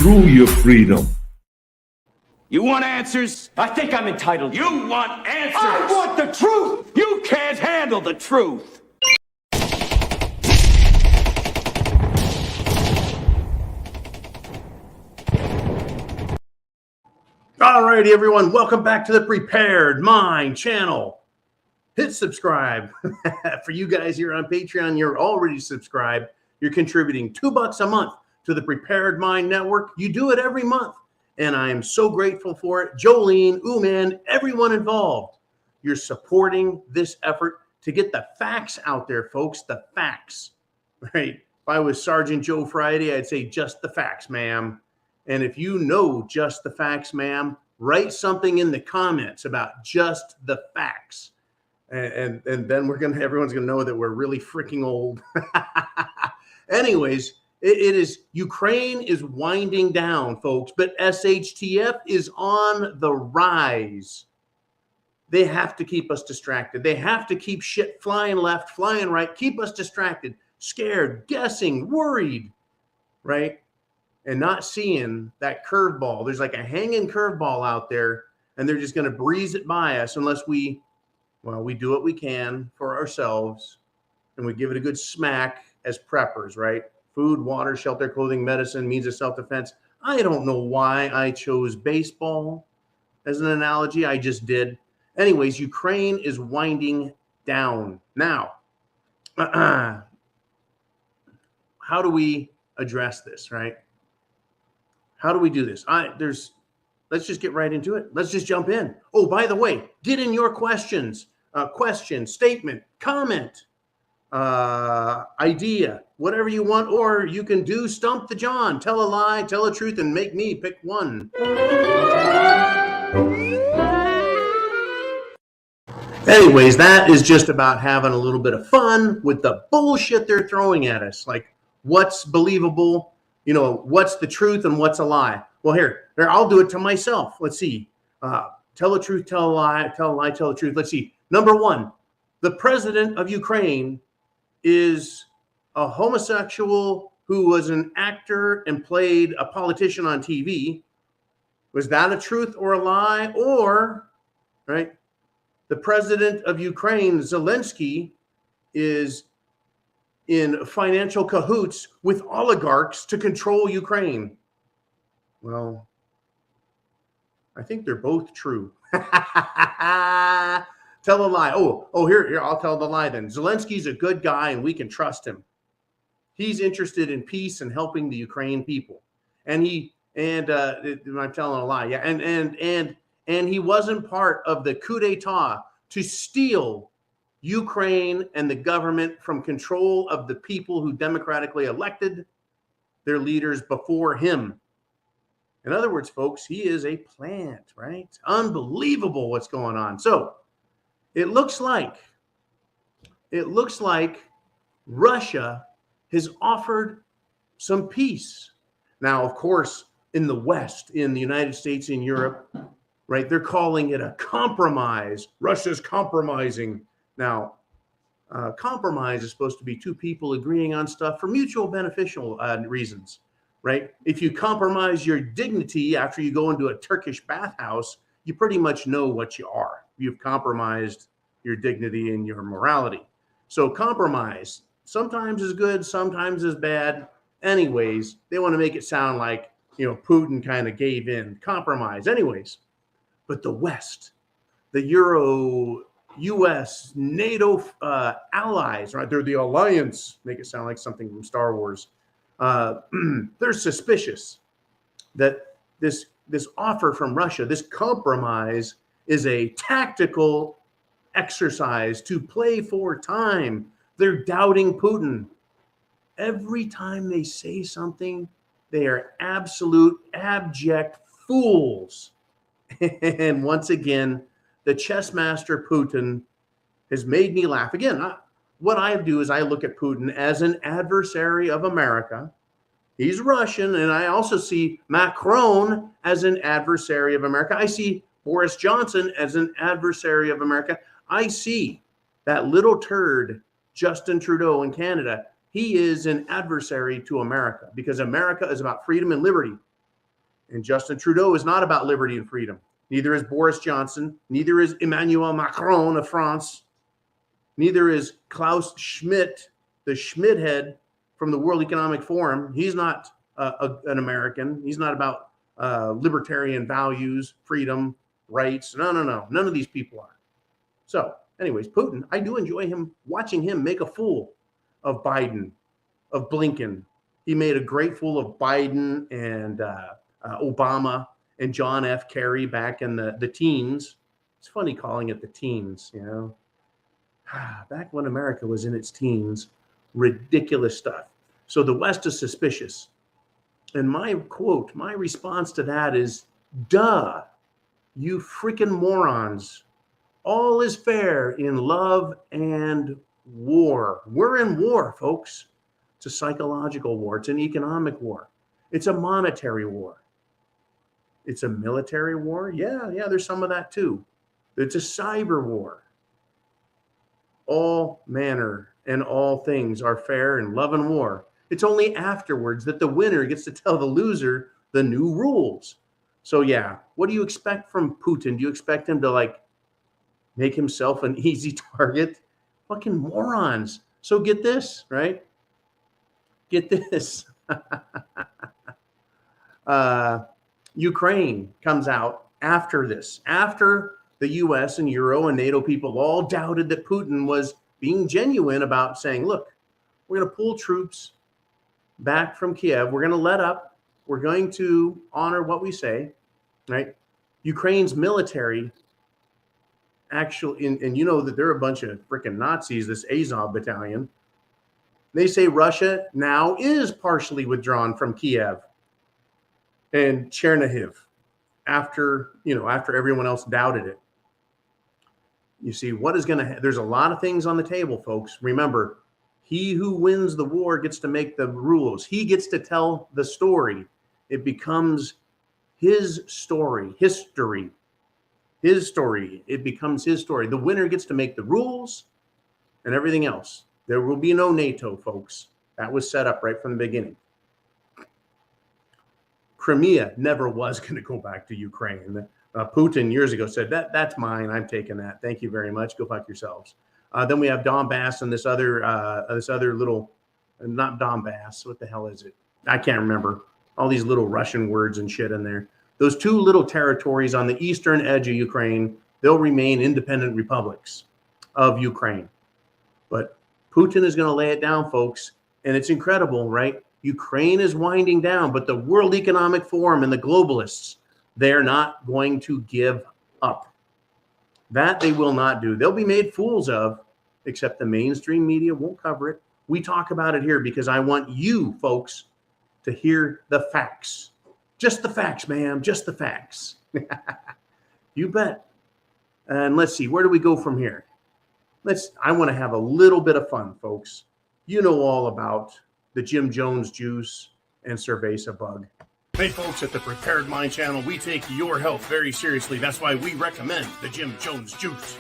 through your freedom. You want answers? I think I'm entitled. You want answers? I want the truth! You can't handle the truth! Alrighty, everyone, welcome back to the Prepared Mind channel. Hit subscribe. For you guys here on Patreon, you're already subscribed. You're contributing $2 a month to the Prepared Mind Network. You do it every month, and I am so grateful for it. Jolene, Ooman, everyone involved. You're supporting this effort to get the facts out there, folks, the facts, right? If I was Sergeant Joe Friday, I'd say just the facts, ma'am. And if you know just the facts, ma'am, write something in the comments about just the facts. And then everyone's gonna know that we're really freaking old. Anyways, it is Ukraine is winding down, folks, but SHTF is on the rise. They have to keep us distracted. They have to keep shit flying left, flying right, keep us distracted, scared, guessing, worried, right? And not seeing that curveball. There's like a hanging curveball out there, and they're just going to breeze it by us unless we do what we can for ourselves, and we give it a good smack as preppers, right? Food, water, shelter, clothing, medicine, means of self-defense. I don't know why I chose baseball as an analogy. I just did. Anyways, Ukraine is winding down. Now, how do we address this, right? How do we do this? Let's just get right into it. Let's just jump in. Oh, by the way, get in your questions. Question, statement, comment, idea, whatever you want, or you can do Stump the John, tell a lie, tell a truth, and make me pick one. Anyways, that is just about having a little bit of fun with the bullshit they're throwing at us. Like, what's believable? You know, what's the truth and what's a lie? Well, here, I'll do it to myself. Let's see. Tell the truth, tell a lie, tell the truth. Let's see. Number one, the president of Ukraine is a homosexual who was an actor and played a politician on TV. Was that a truth or a lie? Or, right, the president of Ukraine, Zelensky, is in financial cahoots with oligarchs to control Ukraine. Well, I think they're both true. Tell a lie. Oh, here, I'll tell the lie then. Zelensky's a good guy and we can trust him. He's interested in peace and helping the Ukraine people. And I'm telling a lie. Yeah, and he wasn't part of the coup d'etat to steal Ukraine and the government from control of the people who democratically elected their leaders before him. In other words, folks, he is a plant, right? Unbelievable what's going on. So it looks like Russia has offered some peace. Now, of course, in the West, in the United States, in Europe, right, they're calling it a compromise. Russia's compromising. Now, compromise is supposed to be two people agreeing on stuff for mutual beneficial reasons, right? If you compromise your dignity after you go into a Turkish bathhouse, you pretty much know what you are. You've compromised your dignity and your morality. So compromise sometimes is good, sometimes is bad. Anyways, they want to make it sound like, you know, Putin kind of gave in. Compromise. Anyways, but the West, the US, NATO allies, right? They're the alliance. Make it sound like something from Star Wars. They're suspicious that this offer from Russia, this compromise, is a tactical exercise to play for time. They're doubting Putin. Every time they say something, they are absolute abject fools. And once again, the chess master Putin has made me laugh. Again, what I do is I look at Putin as an adversary of America. He's Russian, and I also see Macron as an adversary of America. I see Boris Johnson as an adversary of America. I see that little turd, Justin Trudeau in Canada. He is an adversary to America because America is about freedom and liberty. And Justin Trudeau is not about liberty and freedom. Neither is Boris Johnson. Neither is Emmanuel Macron of France. Neither is Klaus Schmidt, the Schmidt head from the World Economic Forum. He's not an American. He's not about libertarian values, freedom, rights. No. None of these people are. So, anyways, Putin, I do enjoy watching him make a fool of Biden, of Blinken. He made a great fool of Biden and Obama and John F. Kerry back in the teens. It's funny calling it the teens, you know. Back when America was in its teens, ridiculous stuff. So the West is suspicious. And my quote, my response to that is, duh, you freaking morons. All is fair in love and war. We're in war, folks. It's a psychological war. It's an economic war. It's a monetary war. It's a military war. Yeah, there's some of that too. It's a cyber war. All manner and all things are fair in love and war. It's only afterwards that the winner gets to tell the loser the new rules. So yeah, what do you expect from Putin? Do you expect him to like make himself an easy target? Fucking morons. So get this, right? Get this. Ukraine comes out after this, after the US and Euro and NATO people all doubted that Putin was being genuine about saying, look, we're going to pull troops back from Kiev. We're going to let up. We're going to honor what we say, right? Ukraine's military actually, and you know that they're a bunch of freaking Nazis, this Azov battalion. They say Russia now is partially withdrawn from Kiev and Chernihiv after everyone else doubted it. You see, what is going to there's a lot of things on the table, folks. Remember, he who wins the war gets to make the rules. He gets to tell the story. It becomes his story, history. His story. It becomes his story. The winner gets to make the rules and everything else. There will be no NATO, folks. That was set up right from the beginning. Crimea never was going to go back to Ukraine. Putin years ago said, that's mine. I'm taking that. Thank you very much. Go fuck yourselves. Then we have Donbass and this other little, not Donbass. What the hell is it? I can't remember. All these little Russian words and shit in there. Those two little territories on the eastern edge of Ukraine, they'll remain independent republics of Ukraine. But Putin is going to lay it down, folks. And it's incredible, right? Ukraine is winding down, but the World Economic Forum and the globalists, they're not going to give up. That they will not do. They'll be made fools of, except the mainstream media won't cover it. We talk about it here because I want you folks to hear the facts. Just the facts, ma'am. Just the facts. You bet. And let's see, where do we go from here? I want to have a little bit of fun, folks. You know all about the Jim Jones juice and cerveza bug. Hey folks, at the Prepared Mind channel, we take your health very seriously. That's why we recommend the Jim Jones juice.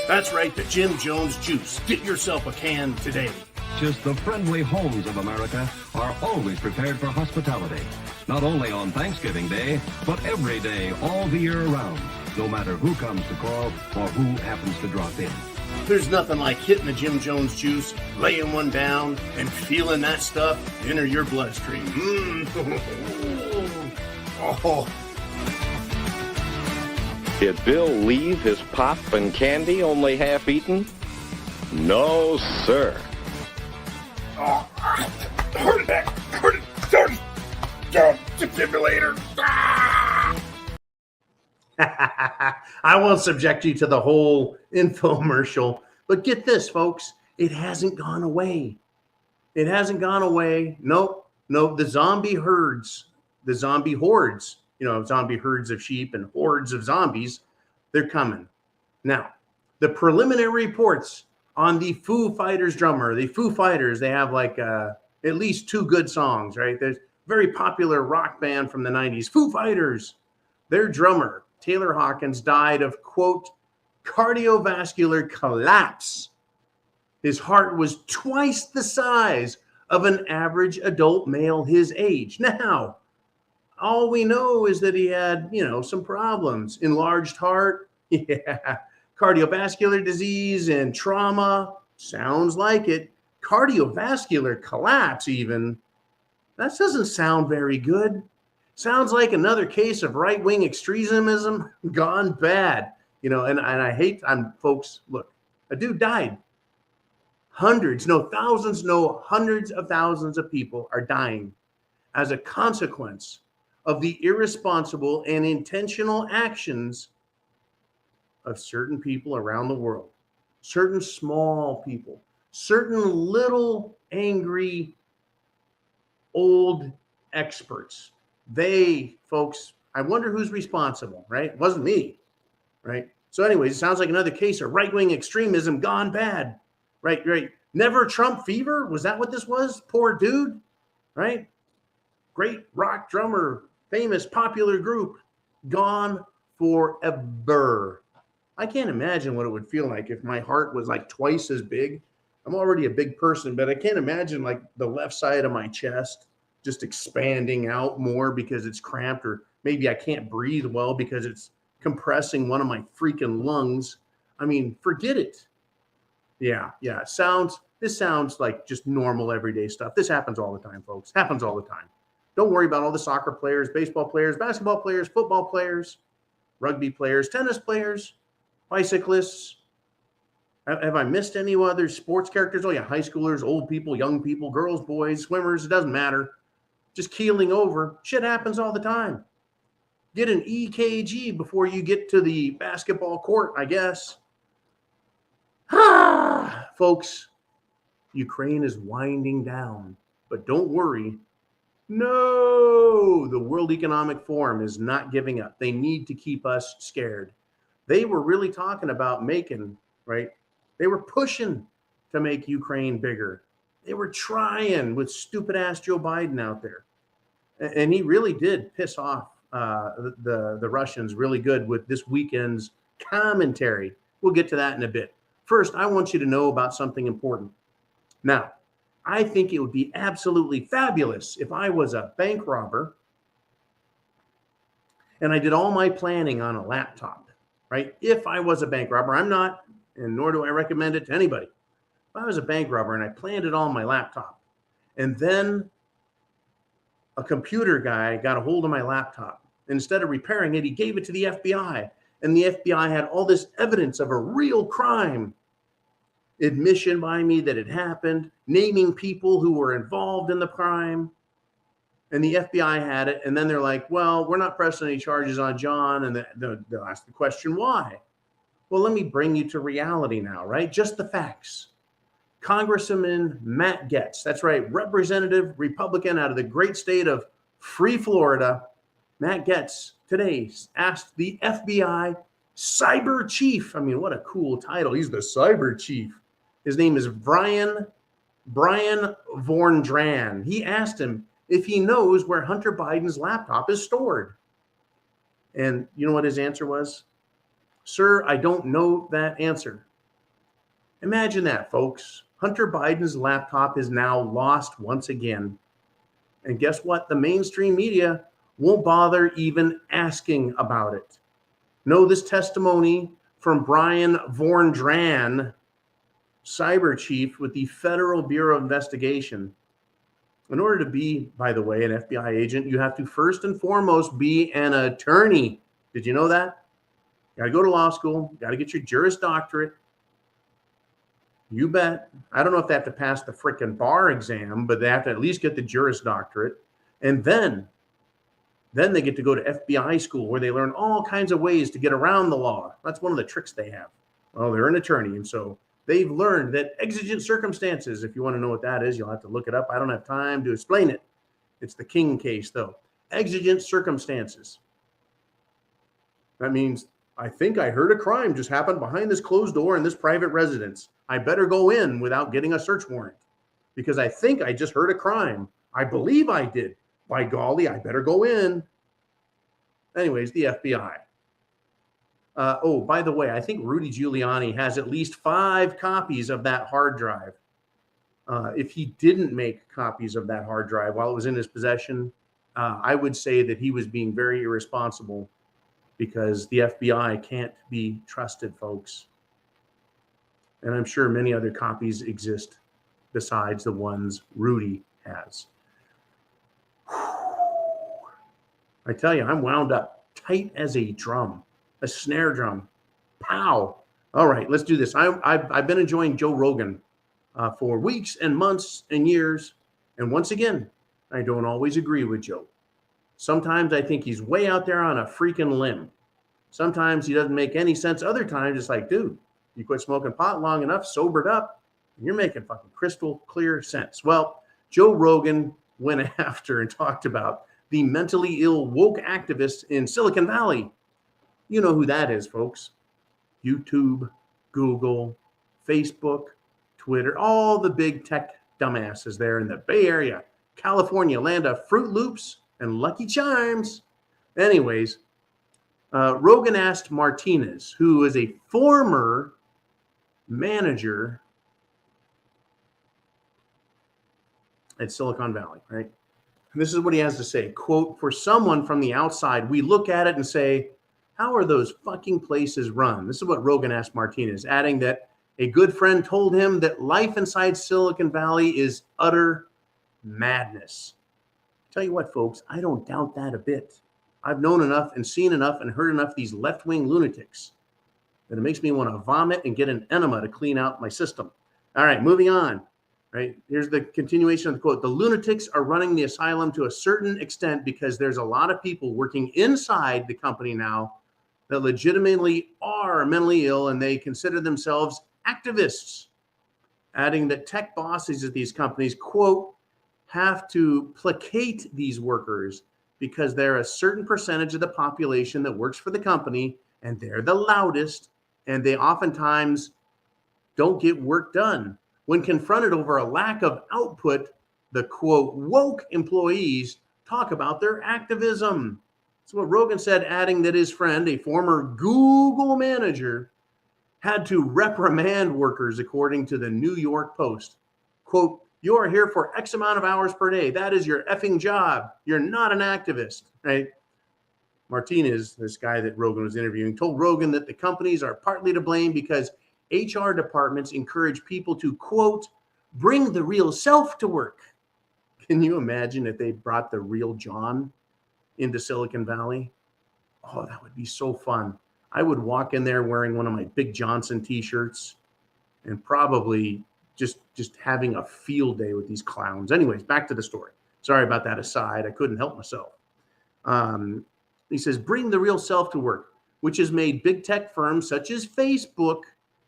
That's right, the Jim Jones juice. Get yourself a can today. Just the friendly homes of America are always prepared for hospitality. Not only on Thanksgiving Day, but every day, all the year around. No matter who comes to call or who happens to drop in. There's nothing like hitting the Jim Jones juice, laying one down, and feeling that stuff enter your bloodstream. Oh. Did Bill leave his pop and candy only half eaten? No, sir. Oh, hurt back. Hurt it. Defibrillator. I won't subject you to the whole infomercial, but get this, folks. It hasn't gone away. It hasn't gone away. Nope. The zombie herds, the zombie hordes, zombie herds of sheep and hordes of zombies, they're coming. Now, the preliminary reports on the Foo Fighters drummer, the Foo Fighters, they have like at least two good songs, right? There's a very popular rock band from the 90s, Foo Fighters. Their drummer, Taylor Hawkins, died of, quote, cardiovascular collapse. His heart was twice the size of an average adult male his age. Now, all we know is that he had, some problems. Enlarged heart, yeah, cardiovascular disease and trauma. Sounds like it. Cardiovascular collapse, even. That doesn't sound very good. Sounds like another case of right-wing extremism gone bad. And I hate, folks, look, a dude died. Hundreds, no thousands, no hundreds of thousands of people are dying as a consequence of the irresponsible and intentional actions of certain people around the world, certain small people, certain little angry old experts. They, folks, I wonder who's responsible, right? It wasn't me, right? So anyways, it sounds like another case of right-wing extremism gone bad, right? Never Trump fever? Was that what this was? Poor dude, right? Great rock drummer, famous popular group, gone forever. I can't imagine what it would feel like if my heart was like twice as big. I'm already a big person, but I can't imagine like the left side of my chest just expanding out more because it's cramped, or maybe I can't breathe well because it's compressing one of my freaking lungs. I mean, forget it. Yeah. This sounds like just normal everyday stuff. This happens all the time, folks. Happens all the time. Don't worry about all the soccer players, baseball players, basketball players, football players, rugby players, tennis players, bicyclists. Have I missed any other sports characters? Oh yeah, high schoolers, old people, young people, girls, boys, swimmers, it doesn't matter. Just keeling over. Shit happens all the time. Get an EKG before you get to the basketball court, I guess. Folks, Ukraine is winding down, but don't worry. No, the World Economic Forum is not giving up. They need to keep us scared. They were really talking about making, right? They were pushing to make Ukraine bigger. They were trying with stupid ass Joe Biden out there. And he really did piss off the Russians really good with this weekend's commentary. We'll get to that in a bit. First, I want you to know about something important. Now, I think it would be absolutely fabulous if I was a bank robber and I did all my planning on a laptop, right? If I was a bank robber, I'm not, and nor do I recommend it to anybody. If I was a bank robber and I planned it all on my laptop, and then a computer guy got a hold of my laptop, and instead of repairing it, he gave it to the FBI, and the FBI had all this evidence of a real crime, admission by me that it happened, naming people who were involved in the crime, and the FBI had it, and then they're like, well, we're not pressing any charges on John, and they'll ask the question, why? Well, let me bring you to reality now, right? Just the facts. Congressman Matt Gaetz, that's right, Representative Republican out of the great state of free Florida, Matt Gaetz today asked the FBI cyber chief. I mean, what a cool title. He's the cyber chief. His name is Brian Vorndran. He asked him if he knows where Hunter Biden's laptop is stored. And you know what his answer was? Sir, I don't know that answer. Imagine that, folks. Hunter Biden's laptop is now lost once again. And guess what? The mainstream media won't bother even asking about it. No, this testimony from Brian Vorndran, cyber chief with the Federal Bureau of Investigation. In order to be, by the way, an FBI agent, you have to first and foremost be an attorney. Did you know that? Got to go to law school, got to get your Juris Doctorate. You bet. I don't know if they have to pass the frickin' bar exam, but they have to at least get the Juris Doctorate. And then they get to go to FBI school where they learn all kinds of ways to get around the law. That's one of the tricks they have. Well, they're an attorney, and so they've learned that exigent circumstances, if you want to know what that is, you'll have to look it up. I don't have time to explain it. It's the King case, though. Exigent circumstances. That means, I think I heard a crime just happened behind this closed door in this private residence. I better go in without getting a search warrant because I think I just heard a crime. I believe I did. By golly, I better go in. Anyways, the FBI. Oh, by the way, I think Rudy Giuliani has at least 5 copies of that hard drive. If he didn't make copies of that hard drive while it was in his possession, I would say that he was being very irresponsible, because the FBI can't be trusted, folks. And I'm sure many other copies exist besides the ones Rudy has. I tell you, I'm wound up tight as a drum, a snare drum. Pow. All right, let's do this. I've been enjoying Joe Rogan for weeks and months and years. And once again, I don't always agree with Joe. Sometimes I think he's way out there on a freaking limb. Sometimes he doesn't make any sense. Other times it's like, dude, you quit smoking pot long enough, sobered up, and you're making fucking crystal clear sense. Well, Joe Rogan went after and talked about the mentally ill woke activists in Silicon Valley. You know who that is, folks. YouTube, Google, Facebook, Twitter, all the big tech dumbasses there in the Bay Area, California, land of Fruit Loops and Lucky Charms. Anyways, Rogan asked Martinez, who is a former manager at Silicon Valley, right? And this is what he has to say. Quote, "For someone from the outside, we look at it and say, how are those fucking places run?" This is what Rogan asked Martinez, adding that a good friend told him that life inside Silicon Valley is utter madness. Tell you what, folks, I don't doubt that a bit. I've known enough and seen enough and heard enough of these left-wing lunatics that it makes me want to vomit and get an enema to clean out my system. All right, moving on. Right, here's the continuation of the quote. "The lunatics are running the asylum to a certain extent because there's a lot of people working inside the company now that legitimately are mentally ill, and they consider themselves activists," adding that tech bosses at these companies, quote, "have to placate these workers because they're a certain percentage of the population that works for the company, and they're the loudest, and they oftentimes don't get work done. When confronted over a lack of output, the quote, woke employees talk about their activism." That's what Rogan said, adding that his friend, a former Google manager, had to reprimand workers, according to the New York Post. Quote, "You are here for X amount of hours per day. That is your effing job. You're not an activist," right? Martinez, this guy that Rogan was interviewing, told Rogan that the companies are partly to blame because HR departments encourage people to, quote, "bring the real self to work." Can you imagine if they brought the real John into Silicon Valley? Oh, that would be so fun. I would walk in there wearing one of my Big Johnson t-shirts and probably just having a field day with these clowns. Anyways, back to the story. Sorry about that aside. I couldn't help myself. He says, "bring the real self to work," which has made big tech firms such as Facebook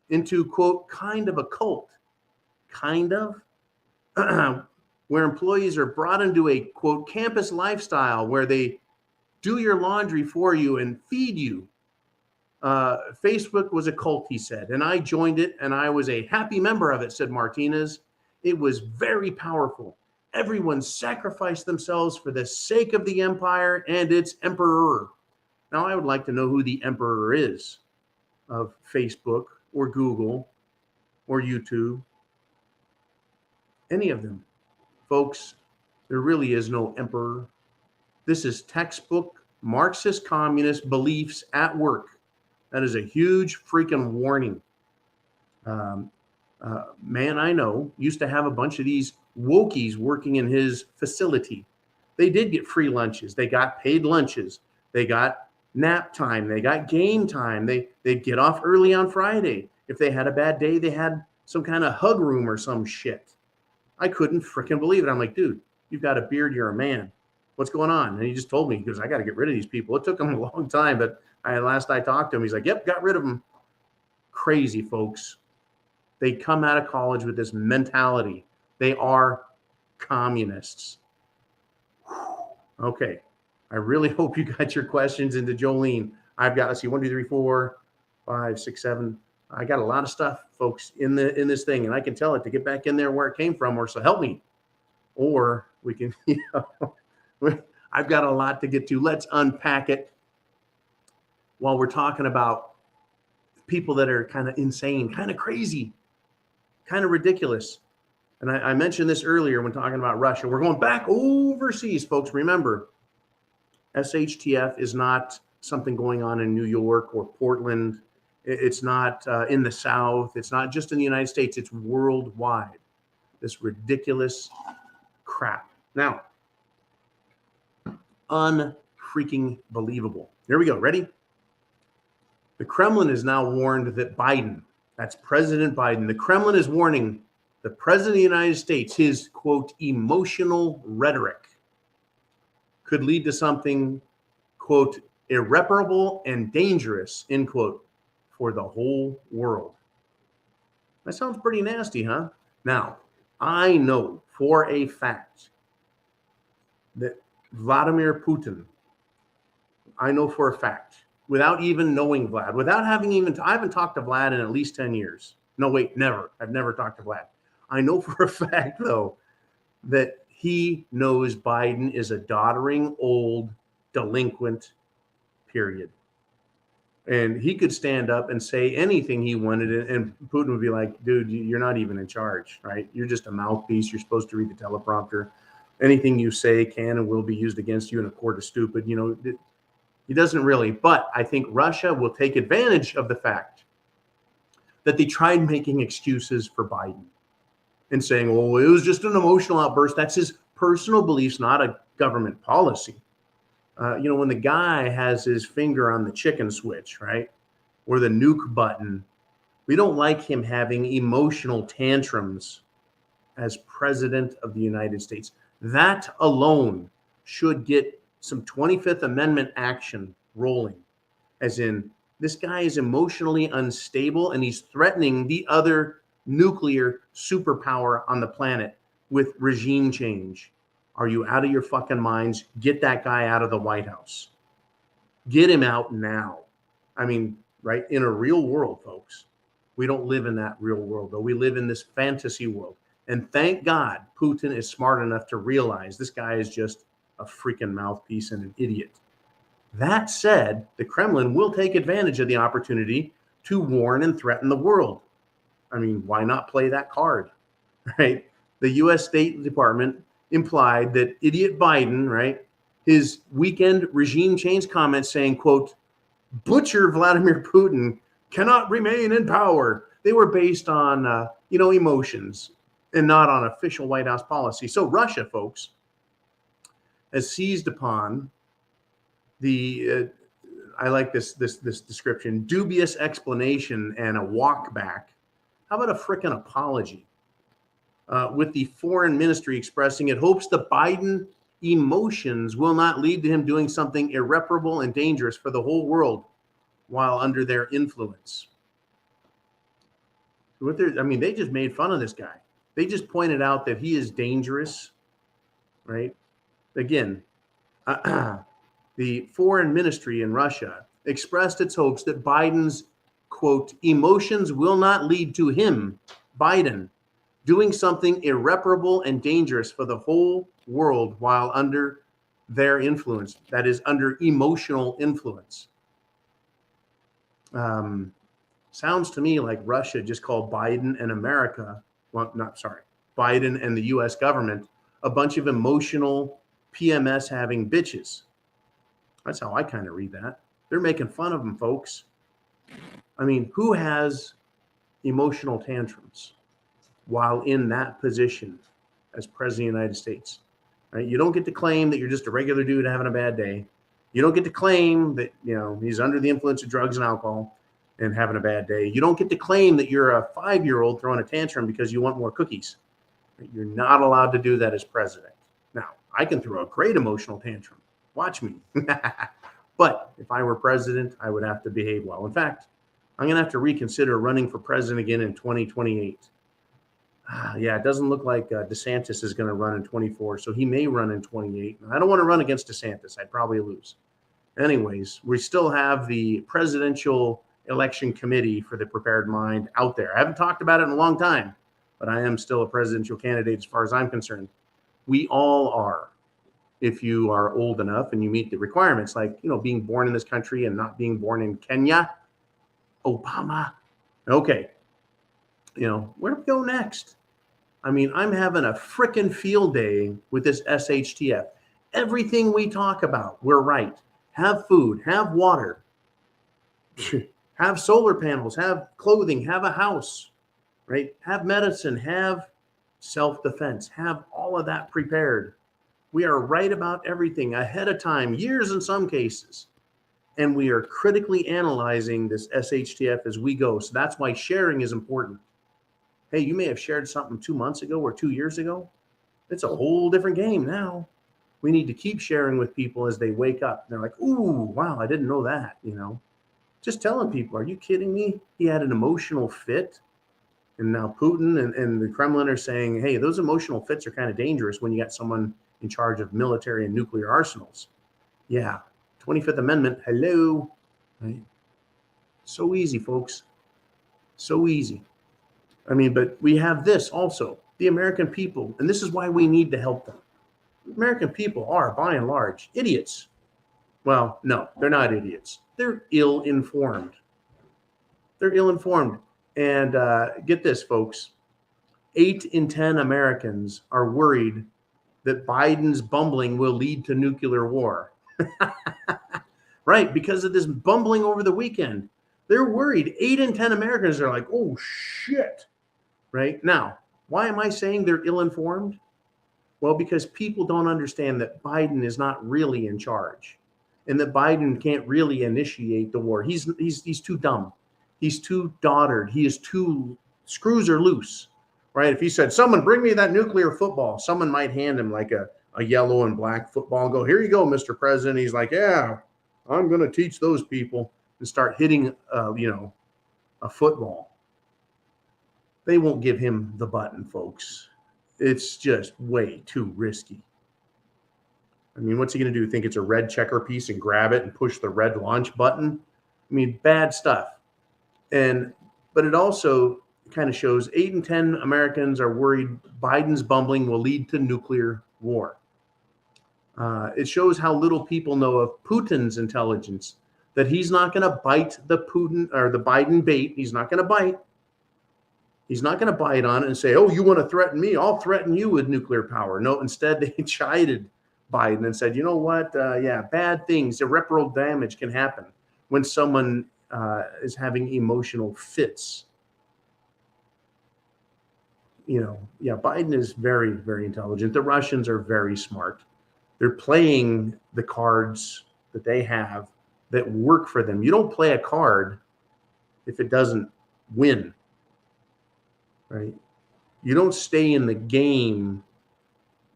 into, quote, kind of a cult, kind of, where employees are brought into a, quote, campus lifestyle where they do your laundry for you and feed you. Facebook was a cult, he said, and I joined it and I was a happy member of it, said Martinez. It was very powerful. Everyone sacrificed themselves for the sake of the empire and its emperor. Now, I would like to know who the emperor is of Facebook or Google or YouTube, any of them. Folks, there really is no emperor. This is textbook Marxist communist beliefs at work. That is a huge freaking warning. Man I know used to have a bunch of these wokies working in his facility. They did get free lunches. They got paid lunches. They got nap time. They got game time. They'd get off early on Friday. If they had a bad day, they had some kind of hug room or some shit. I couldn't freaking believe it. I'm like, dude, you've got a beard. You're a man. What's going on? And he just told me, he goes, I got to get rid of these people. It took him a long time, but last I talked to him, he's like, yep, got rid of them. Crazy folks. They come out of college with this mentality. They are communists. Okay. I really hope you got your questions into Jolene. I've got, let's see, 1, 2, 3, 4, 5, 6, 7. I got a lot of stuff, folks, in this thing, and I can tell it to get back in there where it came from, or so help me. Or we can, I've got a lot to get to. Let's unpack it while we're talking about people that are kind of insane, kind of crazy, kind of ridiculous. And I mentioned this earlier when talking about Russia. We're going back overseas, folks. Remember, SHTF is not something going on in New York or Portland. It's not in the South. It's not just in the United States. It's worldwide. This ridiculous crap. Now, unfreaking believable. Here we go. Ready? The Kremlin is now warned that Biden, that's President Biden, the Kremlin is warning the President of the United States, his, quote, emotional rhetoric could lead to something, quote, irreparable and dangerous, end quote, for the whole world. That sounds pretty nasty, huh? Now, I know for a fact that Vladimir Putin, I know for a fact, without even knowing Vlad, without having even, I haven't talked to Vlad in at least 10 years. No, wait, never. I've never talked to Vlad. I know for a fact, though, that he knows Biden is a doddering, old, delinquent, period. And he could stand up and say anything he wanted, and Putin would be like, dude, you're not even in charge, right? You're just a mouthpiece. You're supposed to read the teleprompter. Anything you say can and will be used against you in a court of stupid. You know, he doesn't really. But I think Russia will take advantage of the fact that they tried making excuses for Biden and saying, oh, it was just an emotional outburst. That's his personal beliefs, not a government policy. You know, when the guy has his finger on the chicken switch, right, or the nuke button, we don't like him having emotional tantrums as president of the United States. That alone should get some 25th Amendment action rolling, as in this guy is emotionally unstable and he's threatening the other nuclear superpower on the planet with regime change. Are you out of your fucking minds? Get that guy out of the White House. Get him out now. I mean, right? In a real world, folks. We don't live in that real world, though. We live in this fantasy world. And thank God Putin is smart enough to realize this guy is just a freaking mouthpiece and an idiot. That said, the Kremlin will take advantage of the opportunity to warn and threaten the world. I mean, why not play that card, right? The U.S. State Department implied that idiot Biden, right, his weekend regime change comments saying, quote, butcher Vladimir Putin cannot remain in power. They were based on, emotions and not on official White House policy. So Russia, folks, has seized upon the, I like this description, dubious explanation and a walk back. How about a frickin' apology? With the foreign ministry expressing it hopes the Biden emotions will not lead to him doing something irreparable and dangerous for the whole world while under their influence. They just made fun of this guy. They just pointed out that he is dangerous, right? Again, the foreign ministry in Russia expressed its hopes that Biden's, quote, emotions will not lead to him, Biden, doing something irreparable and dangerous for the whole world while under their influence. That is, under emotional influence. Sounds to me like Russia just called Biden and America, Biden and the U.S. government a bunch of emotional PMS having bitches. That's how I kind of read that. They're making fun of them, folks. I mean, who has emotional tantrums while in that position as president of the United States? Right? You don't get to claim that you're just a regular dude having a bad day. You don't get to claim that, he's under the influence of drugs and alcohol and having a bad day. You don't get to claim that you're a 5-year-old throwing a tantrum because you want more cookies. You're not allowed to do that as president. Now, I can throw a great emotional tantrum. Watch me. But if I were president, I would have to behave well. In fact, I'm going to have to reconsider running for president again in 2028. Yeah, it doesn't look like DeSantis is going to run in 24, so he may run in 28. I don't want to run against DeSantis. I'd probably lose. Anyways, we still have the presidential election committee for the Prepared Mind out there. I haven't talked about it in a long time, but I am still a presidential candidate as far as I'm concerned. We all are, if you are old enough and you meet the requirements, like, being born in this country and not being born in Kenya. Obama. Okay. Where do we go next? I mean, I'm having a frickin' field day with this SHTF. Everything we talk about, we're right. Have food, have water, have solar panels, have clothing, have a house, right? Have medicine, have self-defense, have all of that prepared. We are right about everything ahead of time, years in some cases. And we are critically analyzing this SHTF as we go. So that's why sharing is important. Hey, you may have shared something 2 months ago or 2 years ago. It's a whole different game now. We need to keep sharing with people as they wake up. They're like, ooh, wow, I didn't know that, you know. Just telling people, are you kidding me? He had an emotional fit. And now Putin and the Kremlin are saying, hey, those emotional fits are kind of dangerous when you got someone in charge of military and nuclear arsenals. Yeah, 25th Amendment, hello. Right? So easy, folks. So easy. I mean, but we have this also, the American people, and this is why we need to help them. American people are, by and large, idiots. Well, no, they're not idiots. They're ill-informed. They're ill-informed. And get this, folks. 8 in 10 Americans are worried that Biden's bumbling will lead to nuclear war. Right, because of this bumbling over the weekend. They're worried. 8 in 10 Americans are like, oh, shit. Right? Now, why am I saying they're ill-informed? Well, because people don't understand that Biden is not really in charge and that Biden can't really initiate the war. He's too dumb. He's too dotard. He is too, screws are loose, right? If he said, someone bring me that nuclear football, someone might hand him like a yellow and black football and go, here you go, Mr. President. He's like, yeah, I'm going to teach those people and start hitting, a football. They won't give him the button, folks. It's just way too risky. I mean, what's he going to do? Think it's a red checker piece and grab it and push the red launch button? I mean, bad stuff. But it also kind of shows 8 in 10 Americans are worried Biden's bumbling will lead to nuclear war. It shows how little people know of Putin's intelligence, that he's not going to bite the Putin or the Biden bait. He's not going to bite. He's not going to bite on it and say, oh, you want to threaten me? I'll threaten you with nuclear power. No, instead they chided Biden and said, you know what? Bad things, irreparable damage can happen when someone is having emotional fits. Biden is very, very intelligent. The Russians are very smart. They're playing the cards that they have that work for them. You don't play a card if it doesn't win. Right? You don't stay in the game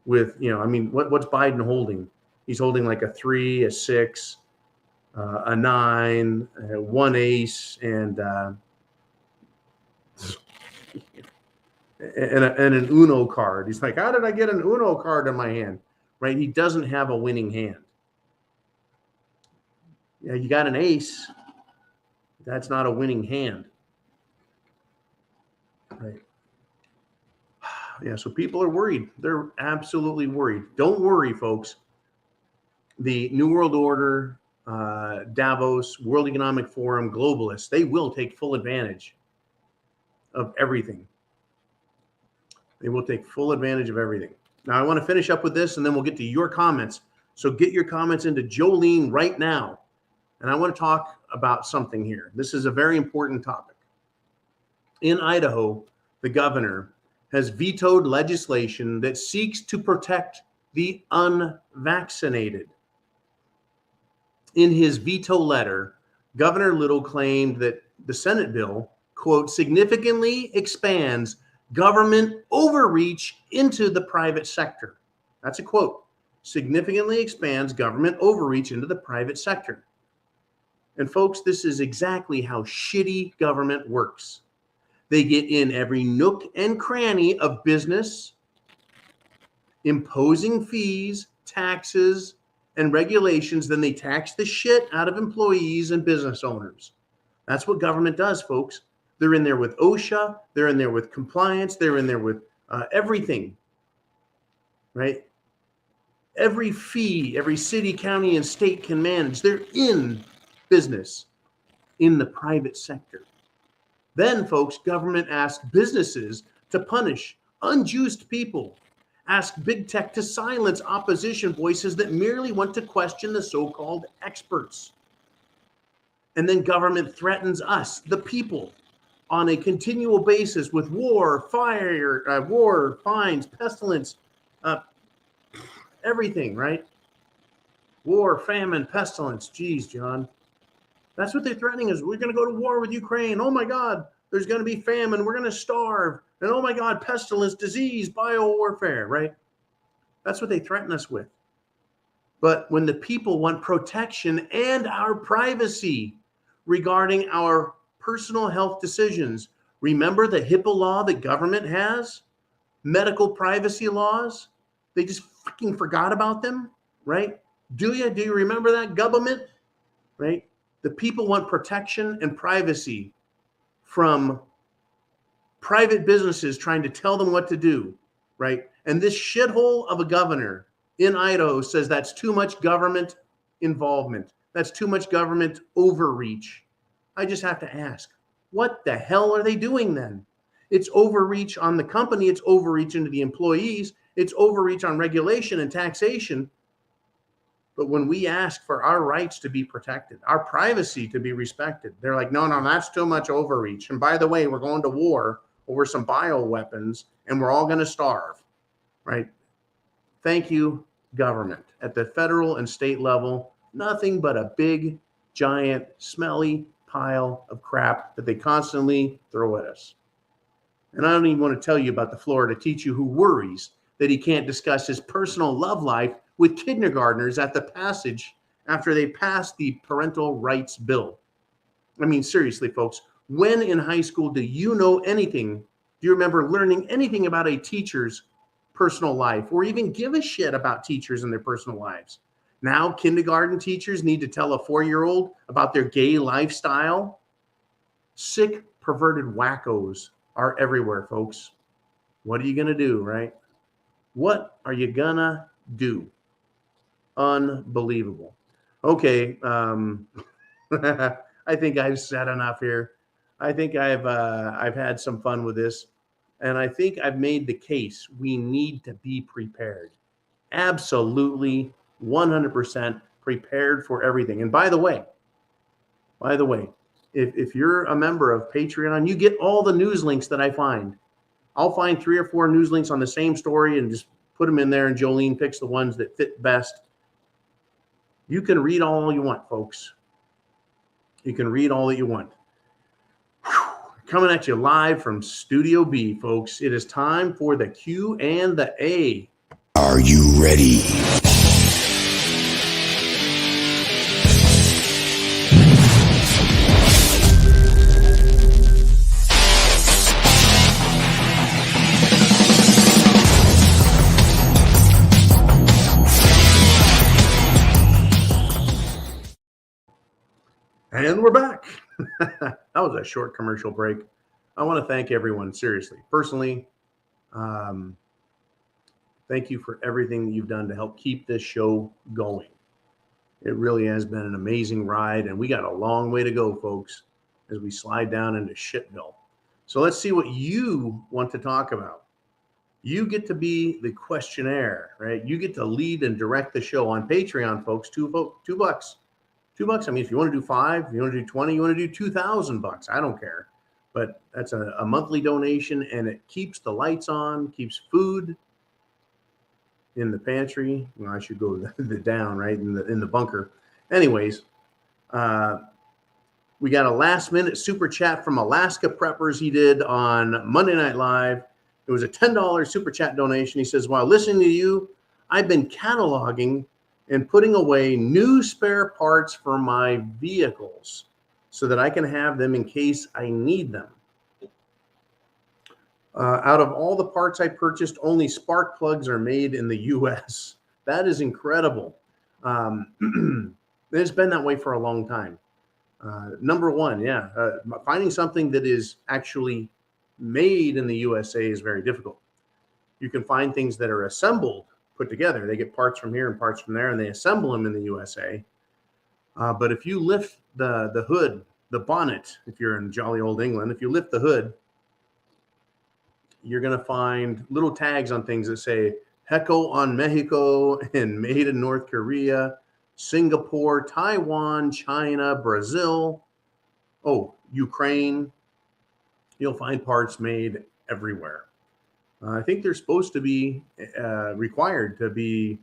with, what's Biden holding? He's holding like a 3, a 6, a 9, 1 ace, and an Uno card. He's like, how did I get an Uno card in my hand? Right? He doesn't have a winning hand. Yeah, you got an ace. That's not a winning hand. Right. Yeah, so people are worried. They're absolutely worried. Don't worry, folks. The New World Order, Davos, World Economic Forum, globalists, they will take full advantage of everything. They will take full advantage of everything. Now, I want to finish up with this, and then we'll get to your comments. So get your comments into Jolene right now. And I want to talk about something here. This is a very important topic. In Idaho, the governor has vetoed legislation that seeks to protect the unvaccinated. In his veto letter, Governor Little claimed that the Senate bill, quote, significantly expands government overreach into the private sector. That's a quote. Significantly expands government overreach into the private sector. And folks, this is exactly how shitty government works. They get in every nook and cranny of business, imposing fees, taxes, and regulations. Then they tax the shit out of employees and business owners. That's what government does, folks. They're in there with OSHA. They're in there with compliance. They're in there with everything, right? Every fee, every city, county, and state can manage. They're in business in the private sector. Then, folks, government asks businesses to punish unjust people ask big tech to silence opposition voices that merely want to question the so-called experts. And then government threatens us, the people, on a continual basis with war, war, fines, pestilence, everything, right? War, famine, pestilence. Geez, John. That's what they're threatening us. We're going to go to war with Ukraine. Oh my God, there's going to be famine. We're going to starve. And oh my God, pestilence, disease, biowarfare, right? That's what they threaten us with. But when the people want protection and our privacy regarding our personal health decisions, remember the HIPAA law that government has? Medical privacy laws? They just fucking forgot about them, right? Do you remember that, government? Right? The people want protection and privacy from private businesses trying to tell them what to do, right? And this shithole of a governor in Idaho says that's too much government involvement. That's too much government overreach. I just have to ask, what the hell are they doing then? It's overreach on the company. It's overreach into the employees. It's overreach on regulation and taxation. But when we ask for our rights to be protected, our privacy to be respected, they're like, no, that's too much overreach. And by the way, we're going to war over some bioweapons and we're all going to starve, right? Thank you, government. At the federal and state level, nothing but a big, giant, smelly pile of crap that they constantly throw at us. And I don't even want to tell you about the Florida teacher who worries that he can't discuss his personal love life with kindergartners at the passage after they passed the parental rights bill. I mean, seriously, folks, when in high school do you know anything? Do you remember learning anything about a teacher's personal life or even give a shit about teachers and their personal lives? Now, kindergarten teachers need to tell a 4-year-old about their gay lifestyle. Sick, perverted wackos are everywhere, folks. What are you going to do, right? What are you going to do? Unbelievable. Okay. I think I've said enough here. I think I've had some fun with this, and I think I've made the case. We need to be prepared. Absolutely 100% prepared for everything. And by the way, if you're a member of Patreon, you get all the news links that I find. I'll find 3 or 4 news links on the same story and just put them in there, and Jolene picks the ones that fit best. You can read all you want, folks. You can read all that you want. Coming at you live from Studio B, folks. It is time for the Q and the A. Are you ready? And we're back. That was a short commercial break. I want to thank everyone, seriously, personally. Thank you for everything that you've done to help keep this show going. It really has been an amazing ride, and we got a long way to go, folks, as we slide down into shitville. So let's see what you want to talk about. You get to be the questionnaire, right? You get to lead and direct the show on Patreon, folks. $2. $2. I mean, if you want to do 5, if you want to do 20, you want to do $2,000. I don't care. But that's a monthly donation, and it keeps the lights on, keeps food in the pantry. Well, I should go down, right, in the bunker. Anyways, we got a last-minute super chat from Alaska Preppers he did on Monday Night Live. It was a $10 super chat donation. He says, while listening to you, I've been cataloging and putting away new spare parts for my vehicles so that I can have them in case I need them. Out of all the parts I purchased, only spark plugs are made in the U.S. That is incredible. It's been that way for a long time. Number one, finding something that is actually made in the USA is very difficult. You can find things that are assembled, put together. They get parts from here and parts from there, and they assemble them in the USA. But if you lift the hood, the bonnet, if you're in jolly old England, if you lift the hood, you're going to find little tags on things that say Heco on Mexico and made in North Korea, Singapore, Taiwan, China, Brazil, Ukraine. You'll find parts made everywhere. I think they're supposed to be required to be,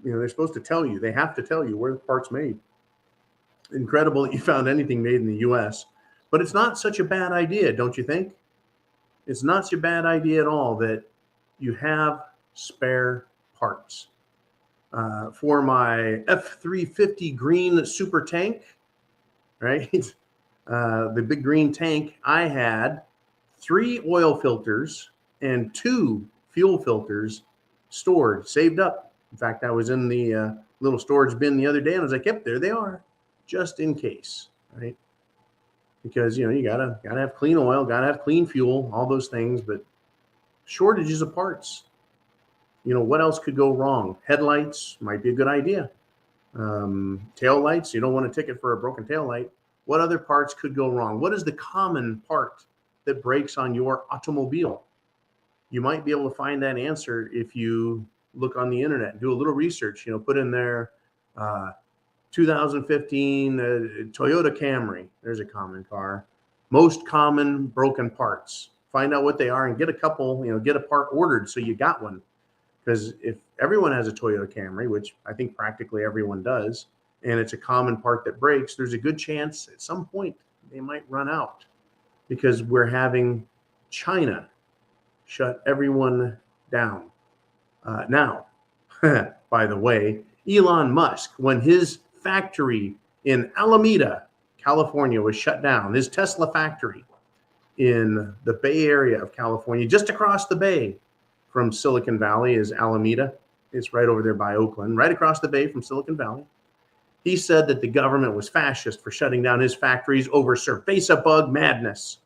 they're supposed to tell you, they have to tell you where the part's made. Incredible that you found anything made in the US, but it's not such a bad idea, don't you think? It's not such a bad idea at all that you have spare parts. For my F-350 green super tank, right? The big green tank, I had 3 oil filters and 2 fuel filters stored, saved up. In fact, I was in the little storage bin the other day and I was like, yep, there they are, just in case, right? Because, you gotta have clean oil, gotta have clean fuel, all those things, but shortages of parts. What else could go wrong? Headlights might be a good idea. Tail lights, you don't want a ticket for a broken tail light. What other parts could go wrong? What is the common part that breaks on your automobile? You might be able to find that answer if you look on the internet, do a little research, put in there 2015 Toyota Camry. There's a common car. Most common broken parts. Find out what they are and get a couple, get a part ordered so you got one. Because if everyone has a Toyota Camry, which I think practically everyone does, and it's a common part that breaks, there's a good chance at some point they might run out because we're having China shut everyone down. Now, by the way, Elon Musk, when his factory in Alameda, California was shut down, his Tesla factory in the Bay Area of California, just across the bay from Silicon Valley is Alameda. It's right over there by Oakland, right across the bay from Silicon Valley. He said that the government was fascist for shutting down his factories over cerveza bug madness.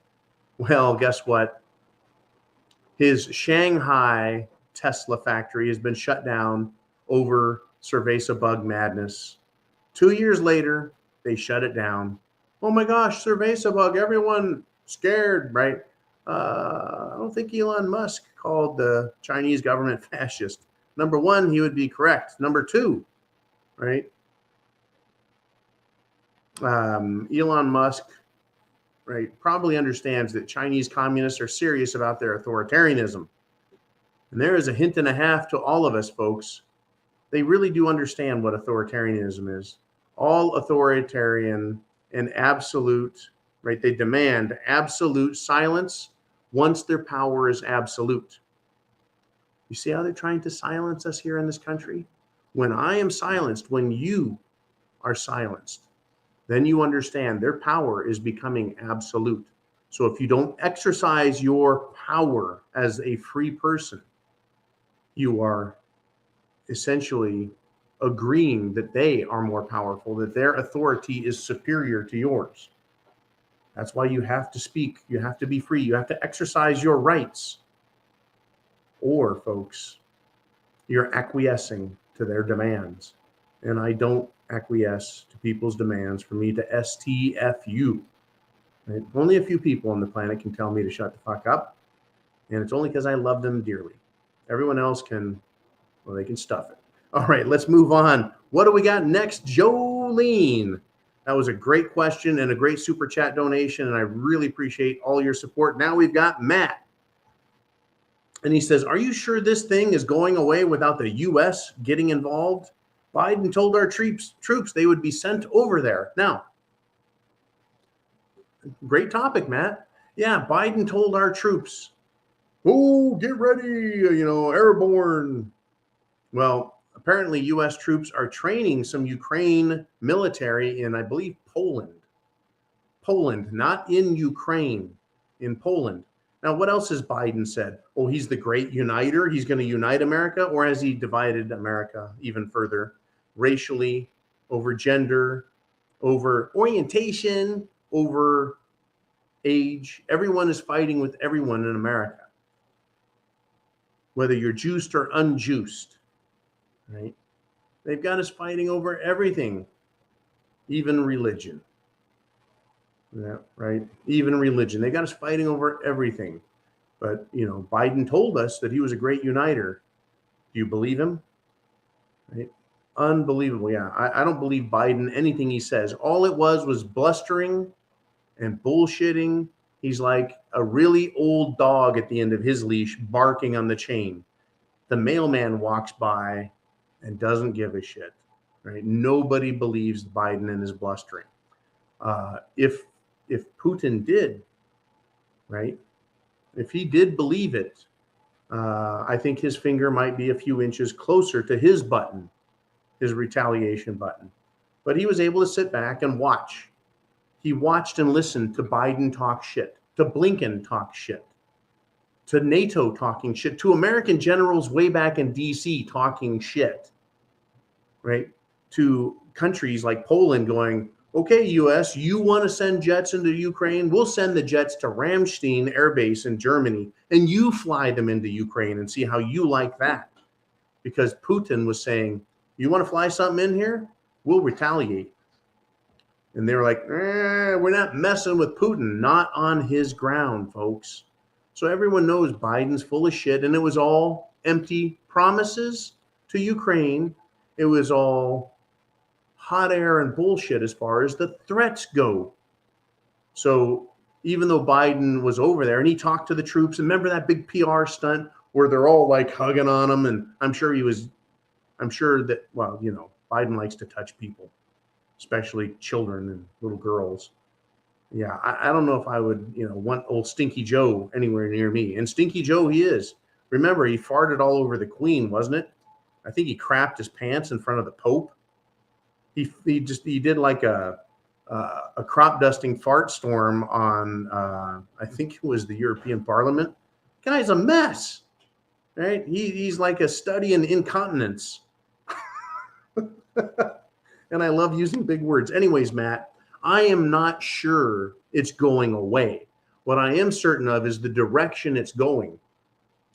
Well, guess what? His Shanghai Tesla factory has been shut down over cerveza bug madness. 2 years later, they shut it down. Oh my gosh, cerveza bug, everyone scared, right? I don't think Elon Musk called the Chinese government fascist. Number one, he would be correct. Number two, right? Elon Musk, right, probably understands that Chinese communists are serious about their authoritarianism. And there is a hint and a half to all of us, folks. They really do understand what authoritarianism is. All authoritarian and absolute, right? They demand absolute silence once their power is absolute. You see how they're trying to silence us here in this country? When I am silenced, when you are silenced, then you understand their power is becoming absolute. So if you don't exercise your power as a free person, you are essentially agreeing that they are more powerful, that their authority is superior to yours. That's why you have to speak. You have to be free. You have to exercise your rights. Or, folks, you're acquiescing to their demands. And I don't acquiesce to people's demands for me to STFU. Right? Only a few people on the planet can tell me to shut the fuck up. And it's only because I love them dearly. Everyone else can, well, they can stuff it. All right, let's move on. What do we got next? Jolene. That was a great question and a great super chat donation, and I really appreciate all your support. Now we've got Matt. And he says, are you sure this thing is going away without the U.S. getting involved? Biden told our troops they would be sent over there. Now, great topic, Matt. Yeah, Biden told our troops, oh, get ready, airborne. Well, apparently U.S. troops are training some Ukraine military in, I believe, Poland. Poland, not in Ukraine, in Poland. Now, what else has Biden said? Oh, he's the great uniter. He's going to unite America, or has he divided America even further? Racially, over gender, over orientation, over age. Everyone is fighting with everyone in America, whether you're juiced or unjuiced, right? They've got us fighting over everything, even religion. Yeah, right. Even religion. They got us fighting over everything. But, Biden told us that he was a great uniter. Do you believe him? Right? Unbelievable. Yeah. I don't believe Biden, anything he says. All it was blustering and bullshitting. He's like a really old dog at the end of his leash barking on the chain. The mailman walks by and doesn't give a shit. Right? Nobody believes Biden and his blustering. If Putin did, right? If he did believe it, I think his finger might be a few inches closer to his button, his retaliation button. But he was able to sit back and watch. He watched and listened to Biden talk shit, to Blinken talk shit, to NATO talking shit, to American generals way back in DC talking shit, right? To countries like Poland going, okay, US, you want to send jets into Ukraine? We'll send the jets to Ramstein Air Base in Germany, and you fly them into Ukraine and see how you like that. Because Putin was saying, you want to fly something in here? We'll retaliate. And they were like, we're not messing with Putin, not on his ground, folks. So everyone knows Biden's full of shit, and it was all empty promises to Ukraine. It was all hot air and bullshit as far as the threats go. So even though Biden was over there and he talked to the troops, and remember that big PR stunt where they're all like hugging on him, and I'm sure that, well, Biden likes to touch people, especially children and little girls. Yeah, I don't know if I would, want old Stinky Joe anywhere near me. And Stinky Joe he is. Remember, he farted all over the Queen, wasn't it? I think he crapped his pants in front of the Pope. He did like a crop dusting fart storm on I think it was the European Parliament. Guy's a mess, right? He's like a study in incontinence. And I love using big words. Anyways, Matt, I am not sure it's going away. What I am certain of is the direction it's going,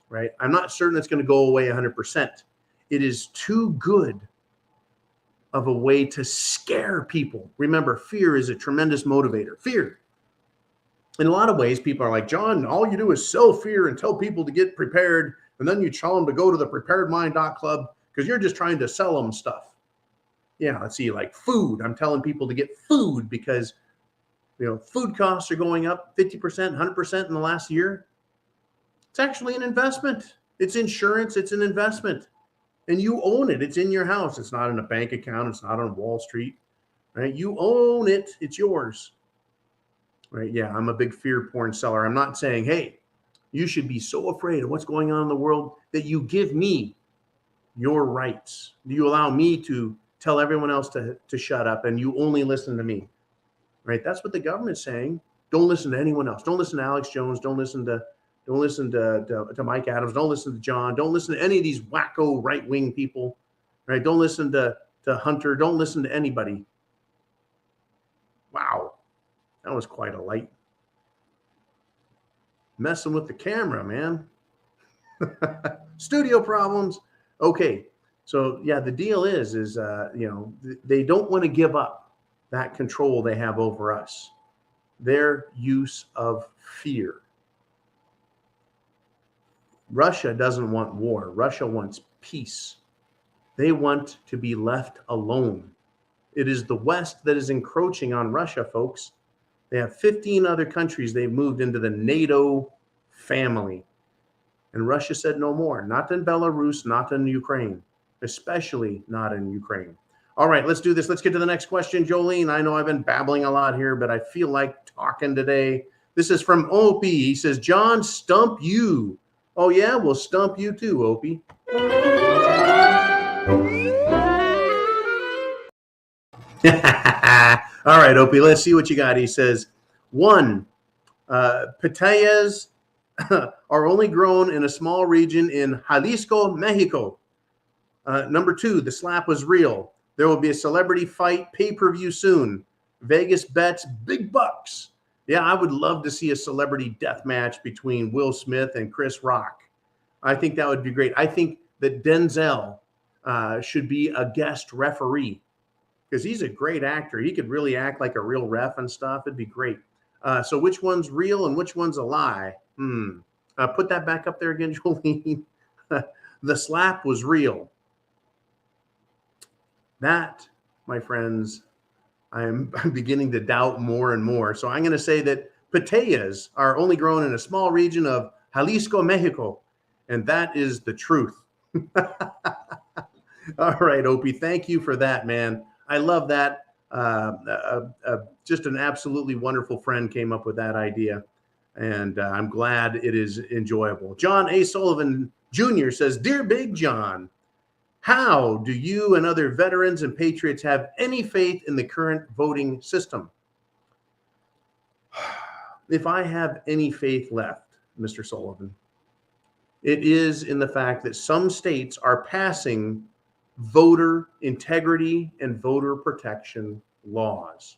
right? I'm not certain it's going to go away 100%. It is too good of a way to scare people. Remember, fear is a tremendous motivator. Fear. In a lot of ways, people are like, John, all you do is sell fear and tell people to get prepared, and then you tell them to go to the preparedmind.club because you're just trying to sell them stuff. Yeah, let's see, like food. I'm telling people to get food because, food costs are going up 50%, 100% in the last year. It's actually an investment. It's insurance. It's an investment. And you own it. It's in your house. It's not in a bank account. It's not on Wall Street, right? You own it. It's yours, right? Yeah, I'm a big fear porn seller. I'm not saying, hey, you should be so afraid of what's going on in the world that you give me your rights. Do you allow me to tell everyone else to shut up and you only listen to me, right? That's what the government's saying. Don't listen to anyone else. Don't listen to Alex Jones. Don't listen to Mike Adams. Don't listen to John. Don't listen to any of these wacko right-wing people, right? Don't listen to Hunter. Don't listen to anybody. Wow. That was quite a light. Messing with the camera, man. Studio problems. Okay. So yeah, the deal is they don't want to give up that control they have over us. Their use of fear. Russia doesn't want war. Russia wants peace. They want to be left alone. It is the West that is encroaching on Russia, folks. They have 15 other countries they've moved into the NATO family. And Russia said no more. Not in Belarus, not in Ukraine. Especially not in Ukraine. All right, let's do this. Let's get to the next question, Jolene. I know I've been babbling a lot here, but I feel like talking today. This is from Opie. He says, John, stump you. Oh, yeah? We'll stump you too, Opie. All right, Opie, let's see what you got. He says, 1, pitayas are only grown in a small region in Jalisco, Mexico. Number 2, the slap was real. There will be a celebrity fight pay-per-view soon. Vegas bets, big bucks. Yeah, I would love to see a celebrity death match between Will Smith and Chris Rock. I think that would be great. I think that Denzel should be a guest referee because he's a great actor. He could really act like a real ref and stuff. It'd be great. So which one's real and which one's a lie? Put that back up there again, Jolene. The slap was real. That, my friends, I'm beginning to doubt more and more. So I'm going to say that pitayas are only grown in a small region of Jalisco, Mexico. And that is the truth. All right, Opie, thank you for that, man. I love that. Just an absolutely wonderful friend came up with that idea. And I'm glad it is enjoyable. John A. Sullivan Jr. says, Dear Big John, how do you and other veterans and patriots have any faith in the current voting system? If I have any faith left, Mr. Sullivan, it is in the fact that some states are passing voter integrity and voter protection laws.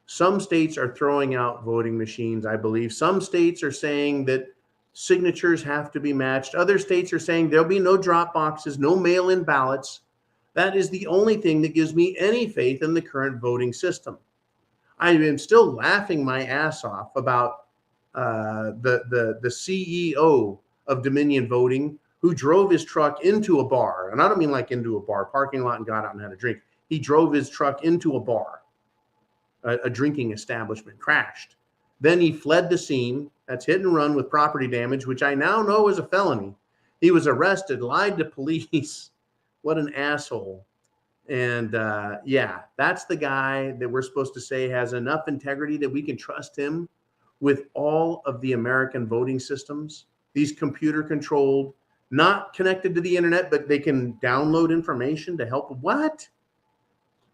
Some states are throwing out voting machines, I believe. Some states are saying that signatures have to be matched. Other states are saying there'll be no drop boxes, no mail-in ballots. That is the only thing that gives me any faith in the current voting system. I am still laughing my ass off about the CEO of Dominion Voting who drove his truck into a bar. And I don't mean like into a bar parking lot and got out and had a drink. He drove his truck into a bar, a drinking establishment, crashed. Then he fled the scene. That's hit and run with property damage, which I now know is a felony. He was arrested, lied to police. What an asshole. And yeah, that's the guy that we're supposed to say has enough integrity that we can trust him with all of the American voting systems. These computer controlled, not connected to the internet, but they can download information to help. What?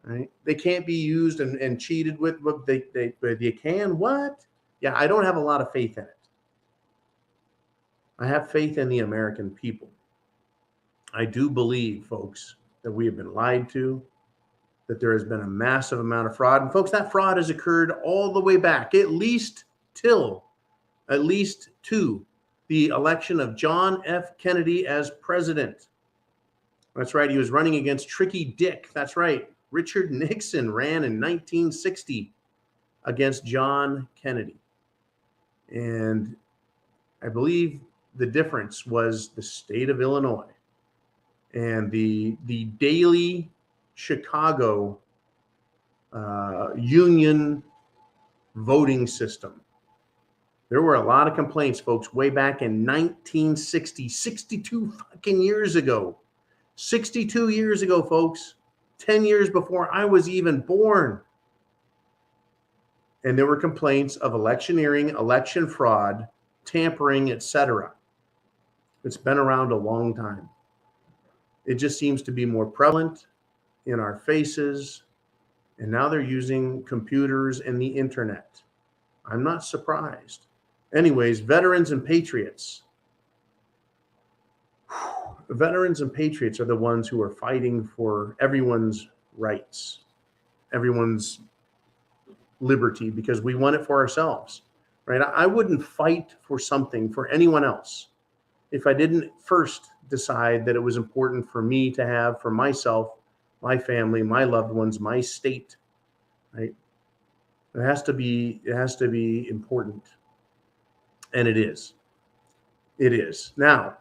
Right? They can't be used and cheated with. They can. What? Yeah, I don't have a lot of faith in it. I have faith in the American people. I do believe, folks, that we have been lied to, that there has been a massive amount of fraud. And folks, that fraud has occurred all the way back, at least to the election of John F. Kennedy as president. That's right. He was running against Tricky Dick. That's right. Richard Nixon ran in 1960 against John Kennedy. And I believe the difference was the state of Illinois and the daily Chicago union voting system. There were a lot of complaints, folks, way back in 1960, 62 fucking years ago. 62 years ago, folks. 10 years before I was even born. And there were complaints of electioneering, election fraud, tampering, etc. It's been around a long time. It just seems to be more prevalent in our faces. And now they're using computers and the internet. I'm not surprised. Anyways, veterans and patriots. Veterans and patriots are the ones who are fighting for everyone's rights, everyone's liberty, because we want it for ourselves, right? I wouldn't fight for something for anyone else if I didn't first decide that it was important for me to have for myself, my family, my loved ones, my state, right? It has to be important. And it is. It is. Now,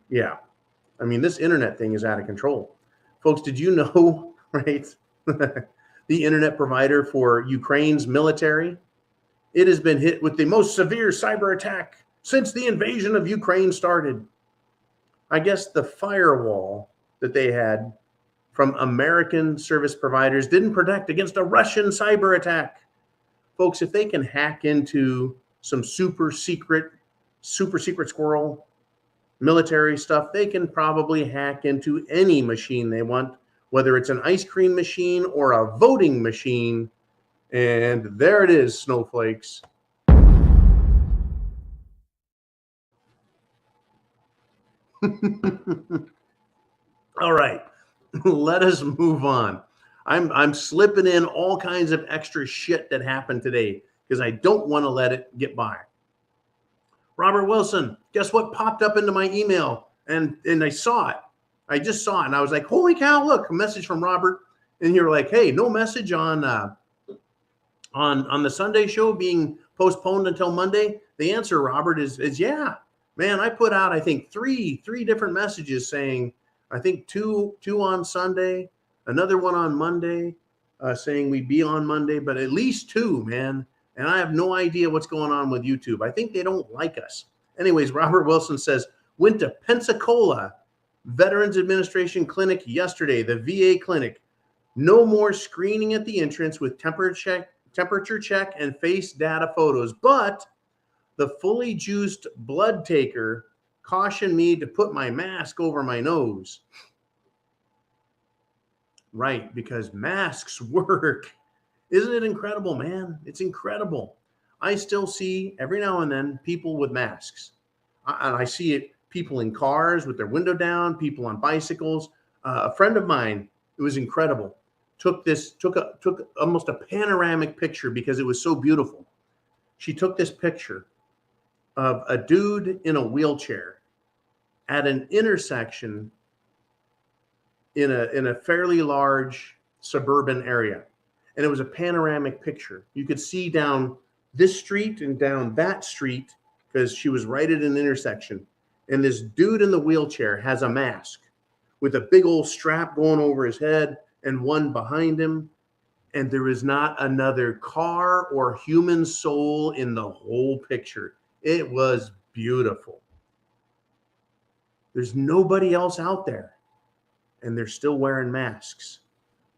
yeah. I mean, this internet thing is out of control. Folks, did you know, right? The internet provider for Ukraine's military, it has been hit with the most severe cyber attack since the invasion of Ukraine started. I guess the firewall that they had from American service providers didn't protect against a Russian cyber attack. Folks, if they can hack into some super secret squirrel military stuff, they can probably hack into any machine they want, whether it's an ice cream machine or a voting machine. And there it is, snowflakes. All right, let us move on. I'm slipping in all kinds of extra shit that happened today because I don't want to let it get by. Robert Wilson, guess what popped up into my email? And I saw it. I just saw it and I was like, holy cow, look, a message from Robert. And you're like, hey, no message on the Sunday show being postponed until Monday? The answer, Robert, is yeah. Man, I put out, I think, three different messages saying, I think two on Sunday, another one on Monday, saying we'd be on Monday, but at least two, man. And I have no idea what's going on with YouTube. I think they don't like us. Anyways, Robert Wilson says, went to Pensacola Veterans Administration Clinic yesterday, the VA clinic. No more screening at the entrance with temperature check and face data photos, but the fully juiced blood taker cautioned me to put my mask over my nose. Right, because masks work. Isn't it incredible, man? It's incredible. I still see every now and then people with masks. And I see it, people in cars with their window down, people on bicycles. A friend of mine, it was incredible, took almost a panoramic picture because it was so beautiful. She took this picture of a dude in a wheelchair at an intersection in a fairly large suburban area. And it was a panoramic picture. You could see down this street and down that street because she was right at an intersection. And this dude in the wheelchair has a mask with a big old strap going over his head and one behind him. And there is not another car or human soul in the whole picture. It was beautiful. There's nobody else out there, and they're still wearing masks.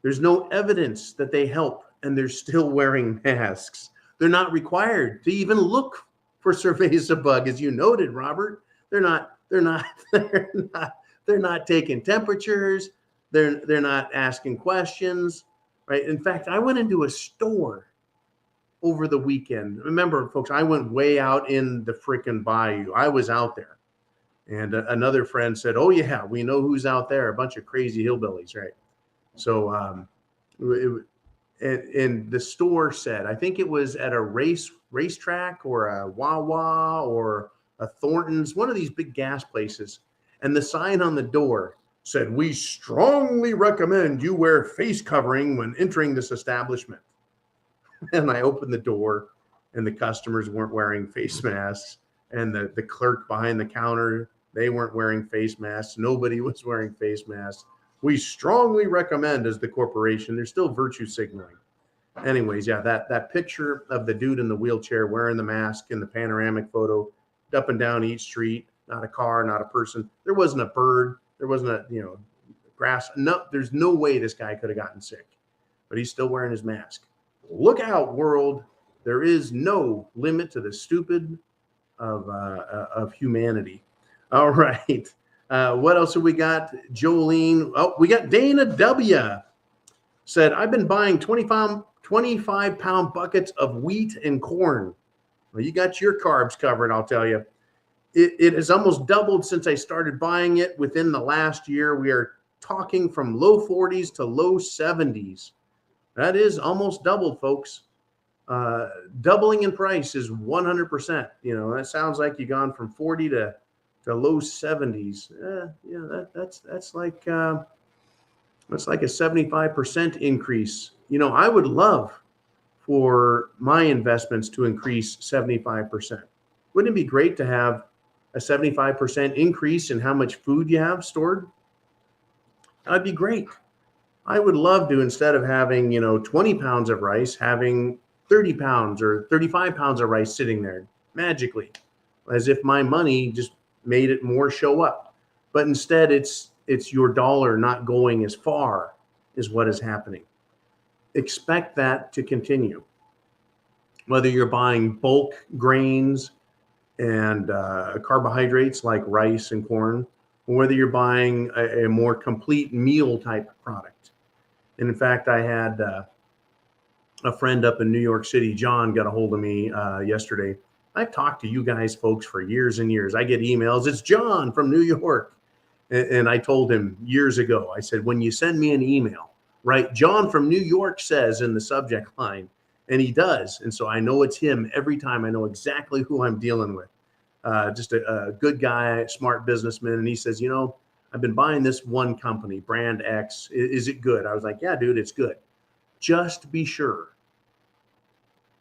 There's no evidence that they help, and they're still wearing masks. They're not required to even look for surveys of bug, as you noted, Robert. They're not taking temperatures. They're not asking questions, right? In fact, I went into a store over the weekend. Remember, folks, I went way out in the freaking bayou. I was out there. And another friend said, oh, yeah, we know who's out there. A bunch of crazy hillbillies, right? So and the store said, I think it was at a racetrack or a Wawa or a Thornton's, one of these big gas places. And the sign on the door said, we strongly recommend you wear face covering when entering this establishment. And I opened the door and the customers weren't wearing face masks. And the clerk behind the counter, they weren't wearing face masks. Nobody was wearing face masks. We strongly recommend, as the corporation, they're still virtue signaling. Anyways, yeah, that picture of the dude in the wheelchair wearing the mask in the panoramic photo, up and down each street, not a car, not a person. There wasn't a bird. There wasn't a, grass. No, there's no way this guy could have gotten sick, but he's still wearing his mask. Look out, world. There is no limit to the stupid of humanity. All right. What else have we got? Jolene. Oh, we got Dana W. Said, I've been buying 25-pound buckets of wheat and corn. Well, you got your carbs covered, I'll tell you. It has almost doubled since I started buying it within the last year. We are talking from low 40s to low 70s. That is almost doubled, folks. Doubling in price is 100%. That sounds like you've gone from 40 to low 70s. That's like a 75% increase. I would love for my investments to increase 75%. Wouldn't it be great to have a 75% increase in how much food you have stored? That'd be great. I would love to, instead of having, 20 pounds of rice, having 30 pounds or 35 pounds of rice sitting there magically, as if my money just made it more show up. But instead, it's your dollar not going as far is what is happening. Expect that to continue. Whether you're buying bulk grains and carbohydrates like rice and corn, or whether you're buying a more complete meal type product. And in fact, I had a friend up in New York City, John, got a hold of me yesterday. I've talked to you guys folks for years and years. I get emails. It's John from New York. And I told him years ago, I said, when you send me an email, write John from New York says in the subject line. And he does. And so I know it's him every time. I know exactly who I'm dealing with. Just a good guy, smart businessman. And he says, I've been buying this one company, brand X. Is it good? I was like, yeah, dude, it's good. Just be sure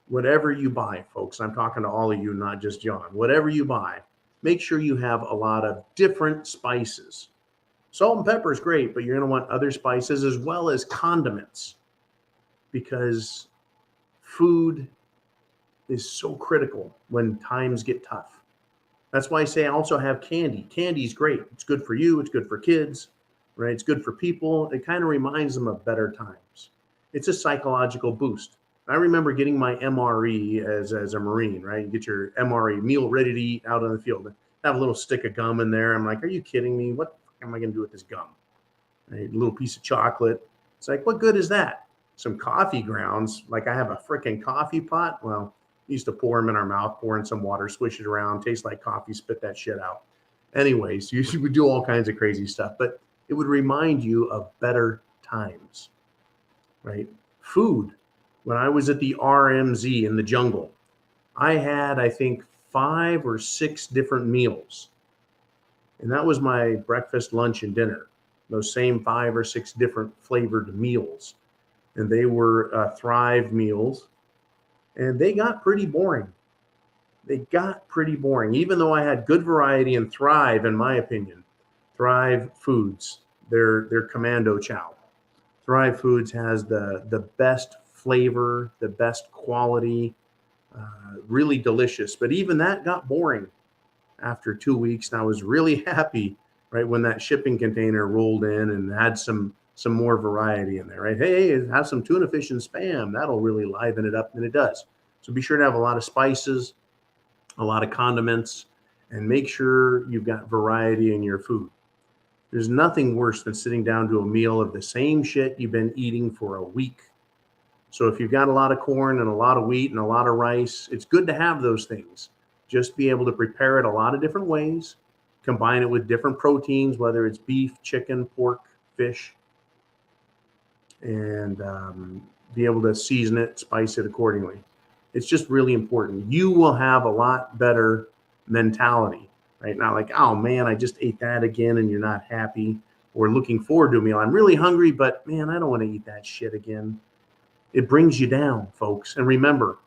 whatever you buy, folks, I'm talking to all of you, not just John, whatever you buy, make sure you have a lot of different spices. Salt and pepper is great, but you're going to want other spices as well as condiments, because food is so critical when times get tough. That's why I say also have candy. Candy's great. It's good for you. It's good for kids, right? It's good for people. It kind of reminds them of better times. It's a psychological boost. I remember getting my MRE as a Marine, right? You get your MRE, meal ready to eat, out on the field. Have a little stick of gum in there. I'm like, are you kidding me? What am I going to do with this gum? Right? A little piece of chocolate. It's like, what good is that? Some coffee grounds. Like I have a freaking coffee pot. Well, we used to pour them in our mouth, pour in some water, swish it around, tastes like coffee, spit that shit out. Anyways, you would do all kinds of crazy stuff, but it would remind you of better times, right? Food. When I was at the RMZ in the jungle, I had, I think, 5 or 6 different meals. And that was my breakfast, lunch, and dinner. Those same 5 or 6 different flavored meals. And they were Thrive meals. And they got pretty boring. They got pretty boring, even though I had good variety in Thrive, in my opinion. Thrive Foods, their Commando Chow. Thrive Foods has the best flavor, the best quality, really delicious. But even that got boring after 2 weeks. And I was really happy, right, when that shipping container rolled in and had some more variety in there, right? Hey, have some tuna fish and spam. That'll really liven it up, and it does. So be sure to have a lot of spices, a lot of condiments, and make sure you've got variety in your food. There's nothing worse than sitting down to a meal of the same shit you've been eating for a week. So if you've got a lot of corn and a lot of wheat and a lot of rice, it's good to have those things. Just be able to prepare it a lot of different ways, combine it with different proteins, whether it's beef, chicken, pork, fish, and be able to season it, spice it accordingly. It's just really important. You will have a lot better mentality, right? Not like, oh man, I just ate that again, and you're not happy, or looking forward to a meal. I'm really hungry, but man, I don't want to eat that shit again. It brings you down, folks. And remember,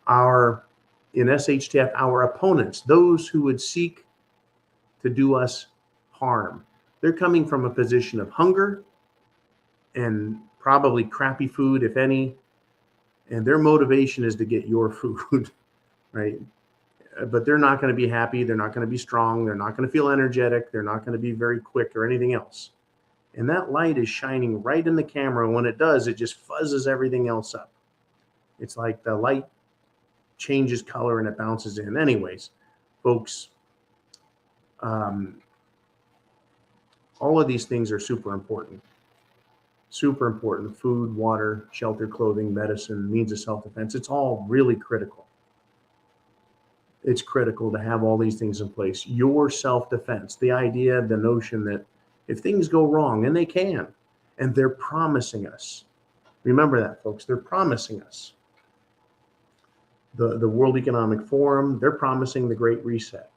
in SHTF, our opponents, those who would seek to do us harm, they're coming from a position of hunger and probably crappy food, if any, and their motivation is to get your food, right? But they're not going to be happy. They're not going to be strong. They're not going to feel energetic. They're not going to be very quick or anything else. And that light is shining right in the camera. When it does, it just fuzzes everything else up. It's like the light changes color and it bounces in. Anyways, folks, all of these things are super important. Super important. Food, water, shelter, clothing, medicine, means of self-defense. It's all really critical. It's critical to have all these things in place. Your self-defense, the idea, the notion that if things go wrong, and they can, and they're promising us. Remember that, folks. They're promising us. The World Economic Forum, they're promising the Great Reset.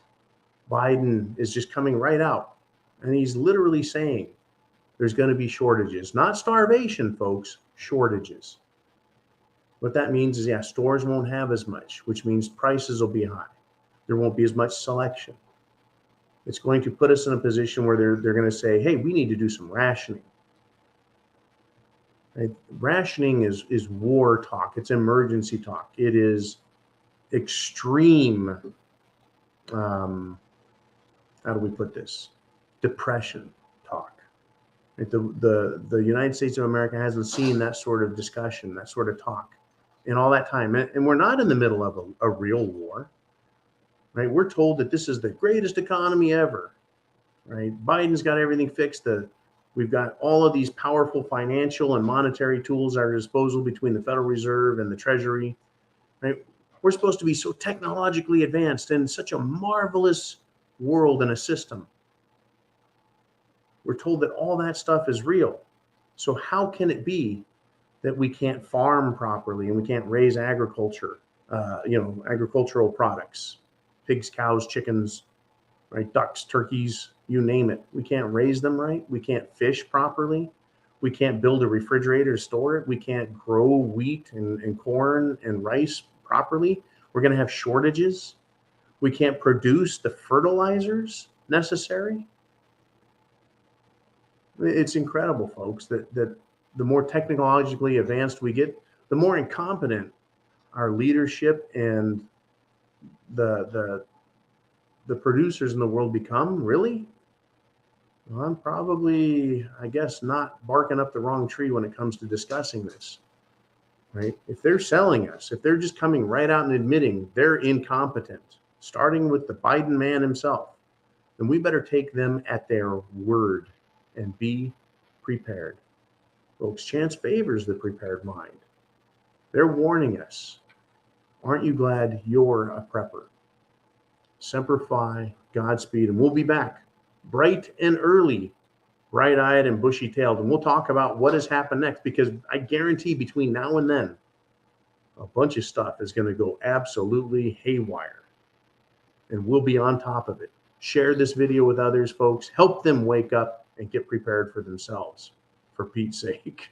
Biden is just coming right out, and he's literally saying there's going to be shortages. Not starvation, folks, shortages. What that means is, yeah, stores won't have as much, which means prices will be high. There won't be as much selection. It's going to put us in a position where they're going to say, hey, we need to do some rationing. Right? Rationing is war talk. It's emergency talk. It is extreme, how do we put this? Depression talk. Right? The United States of America hasn't seen that sort of discussion, that sort of talk in all that time. And we're not in the middle of a real war. Right? We're told that this is the greatest economy ever, right? Biden's got everything fixed. We've got all of these powerful financial and monetary tools at our disposal between the Federal Reserve and the Treasury, right? We're supposed to be so technologically advanced in such a marvelous world and a system. We're told that all that stuff is real. So how can it be that we can't farm properly and we can't raise agricultural products? Pigs, cows, chickens, right? Ducks, turkeys, you name it. We can't raise them right. We can't fish properly. We can't build a refrigerator to store it. We can't grow wheat and corn and rice properly, we're going to have shortages. We can't produce the fertilizers necessary. It's incredible, folks, that the more technologically advanced we get, the more incompetent our leadership and the producers in the world become. Really? Well, I'm probably, I guess, not barking up the wrong tree when it comes to discussing this, right? If they're selling us, if they're just coming right out and admitting they're incompetent, starting with the Biden man himself, then we better take them at their word and be prepared. Folks, chance favors the prepared mind. They're warning us. Aren't you glad you're a prepper? Semper Fi, Godspeed, and we'll be back bright and early, bright-eyed and bushy-tailed, and we'll talk about what has happened next, because I guarantee between now and then, a bunch of stuff is going to go absolutely haywire, and we'll be on top of it. Share this video with others, folks. Help them wake up and get prepared for themselves, for Pete's sake.